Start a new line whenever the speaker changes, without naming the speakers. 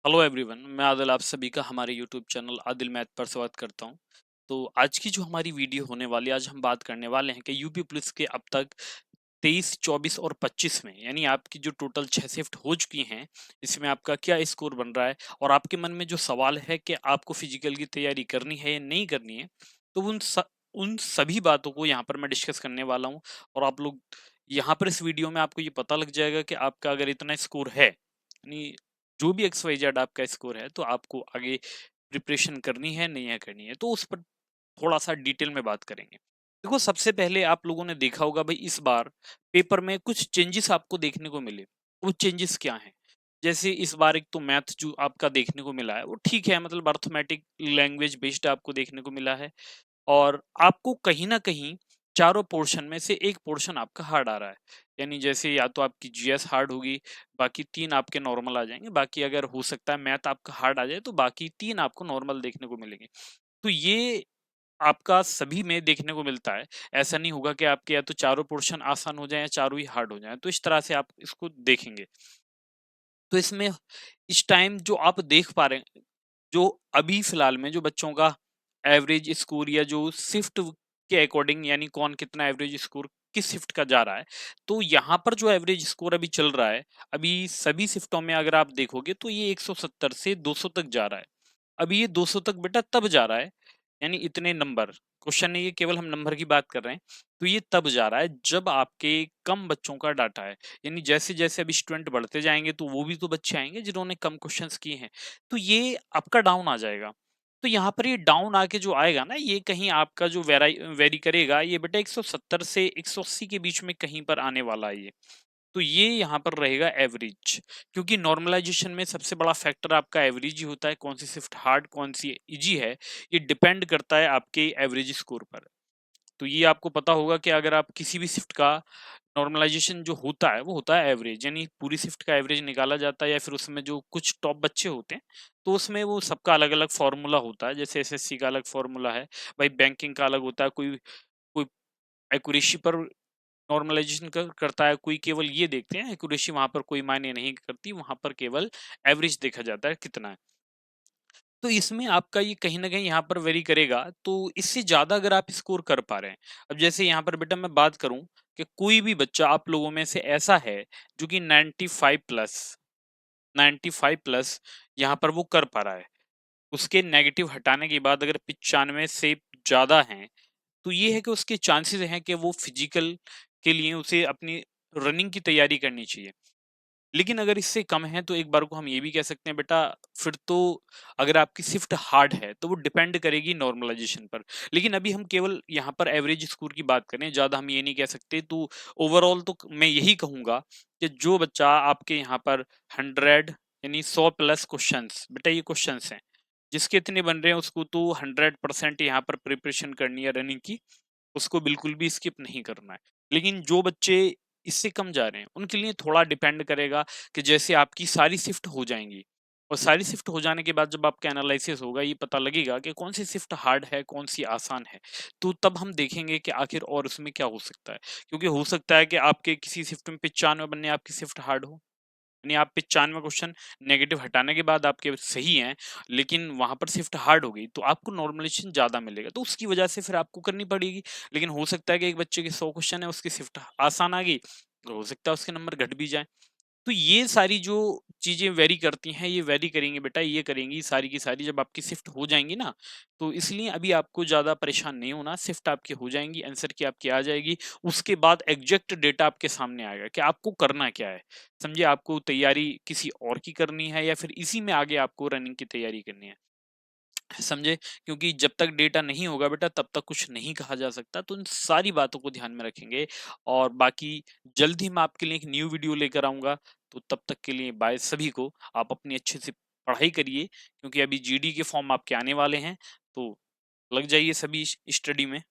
Hello everyone, मैं आदिल आप सभी का हमारे यूट्यूब चैनल आदिल मैथ पर स्वागत करता हूं। तो आज की जो हमारी वीडियो होने वाली है, आज हम बात करने वाले हैं कि यूपी पुलिस के अब तक 23, 24 और 25 में यानी आपकी जो टोटल 6 शिफ्ट हो चुकी हैं, इसमें आपका क्या स्कोर बन रहा है और आपके मन में जो सवाल है कि आपको फिजिकल की तैयारी करनी है या नहीं करनी है, तो उन सभी बातों को यहाँ पर मैं डिस्कस करने वाला हूँ। और आप लोग यहाँ पर इस वीडियो में आपको ये पता लग जाएगा कि आपका अगर इतना स्कोर है, यानी जो भी एक्स वाई जेड आपका स्कोर है, तो आपको आगे प्रिपरेशन करनी है नहीं है करनी है, तो उस पर थोड़ा सा डिटेल में बात करेंगे। देखो, सबसे पहले आप लोगों ने देखा होगा भाई, इस बार पेपर में कुछ चेंजेस आपको देखने को मिले। वो चेंजेस क्या हैं? जैसे इस बार एक तो मैथ जो आपका देखने को मिला है वो ठीक है, मतलब अर्थमेटिक लैंग्वेज बेस्ड आपको देखने को मिला है। और आपको कहीं न कहीं चारों पोर्शन में से एक पोर्शन आपका हार्ड आ रहा है। यानी जैसे या तो आपकी जीएस हार्ड होगी, बाकी 3 आपके नॉर्मल आ जाएँगे, बाकी अगर हो सकता है मैथ आपका हार्ड आ जाए तो बाकी 3 आपको नॉर्मल देखने को मिलेंगे। तो ये आपका सभी में देखने को मिलता है। ऐसा नहीं होगा कि आपके या तो चारों पोर्शन आसान हो जाएँ या चारों ही हार्ड हो जाएँ। तो इस तरह से आप इसको देखेंगे। तो इसमें इस टाइम जो आप देख पा रहे हैं, जो अभी फिलहाल में जो बच्चों का एवरेज स्कोर या जो शिफ्ट के अकॉर्डिंग, यानी कौन कितना एवरेज स्कोर किस शिफ्ट का जा रहा है, तो यहाँ पर जो एवरेज स्कोर अभी चल रहा है, अभी सभी शिफ्टों में अगर आप देखोगे तो ये 170 से 200 तक जा रहा है। अभी ये 200 तक बेटा तब जा रहा है, यानी इतने नंबर, क्वेश्चन नहीं है, केवल हम नंबर की बात कर रहे हैं। तो ये तब जा रहा है जब आपके कम बच्चों का डाटा है, यानी जैसे जैसे अभी स्टूडेंट बढ़ते जाएंगे तो वो भी तो बच्चे आएंगे जिन्होंने कम क्वेश्चंस किए हैं, तो ये आपका डाउन आ जाएगा। तो यहाँ पर ये डाउन आके जो आएगा ना, ये कहीं आपका जो वेरी करेगा, ये बेटा 170 से 180 के बीच में कहीं पर आने वाला है ये। तो ये यहाँ पर रहेगा एवरेज, क्योंकि नॉर्मलाइजेशन में सबसे बड़ा फैक्टर आपका एवरेज ही होता है। कौन सी शिफ्ट हार्ड कौन सी इजी है, ये डिपेंड करता है आपके एवरेज स्कोर पर। तो ये आपको पता होगा कि अगर आप किसी भी शिफ्ट का नॉर्मलाइजेशन जो होता है वो होता है एवरेज, यानी पूरी शिफ्ट का एवरेज निकाला जाता है, या फिर उसमें जो कुछ टॉप बच्चे होते हैं तो उसमें वो सबका अलग अलग फॉर्मूला होता है। जैसे एसएससी का अलग फॉर्मूला है, भाई बैंकिंग का अलग होता है, कोई कोई एक्यूरेसी पर नॉर्मलाइजेशन करता है, कोई केवल ये देखते हैं, एक्यूरेसी वहां पर कोई मायने नहीं करती, वहां पर केवल एवरेज देखा जाता है कितना है। तो इसमें आपका ये कहीं ना कहीं यहाँ पर वेरी करेगा, तो इससे ज्यादा अगर आप स्कोर कर पा रहे हैं। अब जैसे यहाँ पर बेटा मैं बात करूं कि कोई भी बच्चा आप लोगों में से ऐसा है जो कि 95 प्लस यहाँ पर वो कर पा रहा है, उसके नेगेटिव हटाने के बाद अगर 95 से ज्यादा हैं, तो ये है कि उसके चांसेस हैं कि वो फिजिकल के लिए उसे अपनी रनिंग की तैयारी करनी चाहिए। लेकिन अगर इससे कम है तो एक बार को हम ये भी कह सकते हैं बेटा, फिर तो अगर आपकी शिफ्ट हार्ड है तो वो डिपेंड करेगी नॉर्मलाइजेशन पर। लेकिन अभी हम केवल यहाँ पर एवरेज स्कोर की बात करें, ज्यादा हम ये नहीं कह सकते। तो ओवरऑल तो मैं यही कहूंगा कि जो बच्चा आपके यहाँ पर 100 यानी 100 प्लस क्वेश्चंस, बेटा ये क्वेश्चंस हैं जिसके इतने बन रहे हैं, उसको तो 100% यहाँ पर प्रिपरेशन करनी है रनिंग की, उसको बिल्कुल भी स्किप नहीं करना है। लेकिन जो बच्चे इससे कम जा रहे हैं उनके लिए थोड़ा डिपेंड करेगा कि जैसे आपकी सारी शिफ्ट हो जाएंगी, और सारी शिफ्ट हो जाने के बाद जब आपका एनालिसिस होगा, ये पता लगेगा कि कौन सी शिफ्ट हार्ड है कौन सी आसान है, तो तब हम देखेंगे कि आखिर और उसमें क्या हो सकता है। क्योंकि हो सकता है कि आपके किसी शिफ्ट में 95 बनने, आपकी शिफ्ट हार्ड हो, यानी आप 95 क्वेश्चन नेगेटिव हटाने के बाद आपके सही हैं, लेकिन वहां पर शिफ्ट हार्ड हो गई, तो आपको नॉर्मलाइजेशन ज्यादा मिलेगा, तो उसकी वजह से फिर आपको करनी पड़ेगी। लेकिन हो सकता है कि एक बच्चे के 100 क्वेश्चन है, उसकी शिफ्ट आसान आ गई, तो हो सकता है उसके नंबर घट भी जाए। तो ये सारी जो चीजें वेरी करती हैं, ये वेरी करेंगी बेटा, ये करेंगी सारी की सारी जब आपकी शिफ्ट हो जाएंगी ना। तो इसलिए अभी आपको ज्यादा परेशान नहीं होना, शिफ्ट आपकी हो जाएंगी, आंसर की आपकी आ जाएगी, उसके बाद एग्जैक्ट डेटा आपके सामने आएगा कि आपको करना क्या है। समझे, आपको तैयारी किसी और की करनी है या फिर इसी में आगे आपको रनिंग की तैयारी करनी है, समझे। क्योंकि जब तक डेटा नहीं होगा बेटा, तब तक कुछ नहीं कहा जा सकता। तो इन सारी बातों को ध्यान में रखेंगे, और बाकी जल्द ही मैं आपके लिए एक न्यू वीडियो लेकर आऊंगा। तो तब तक के लिए बाय सभी को। आप अपनी अच्छे से पढ़ाई करिए, क्योंकि अभी जीडी के फॉर्म आपके आने वाले हैं, तो लग जाइए सभी स्टडी में।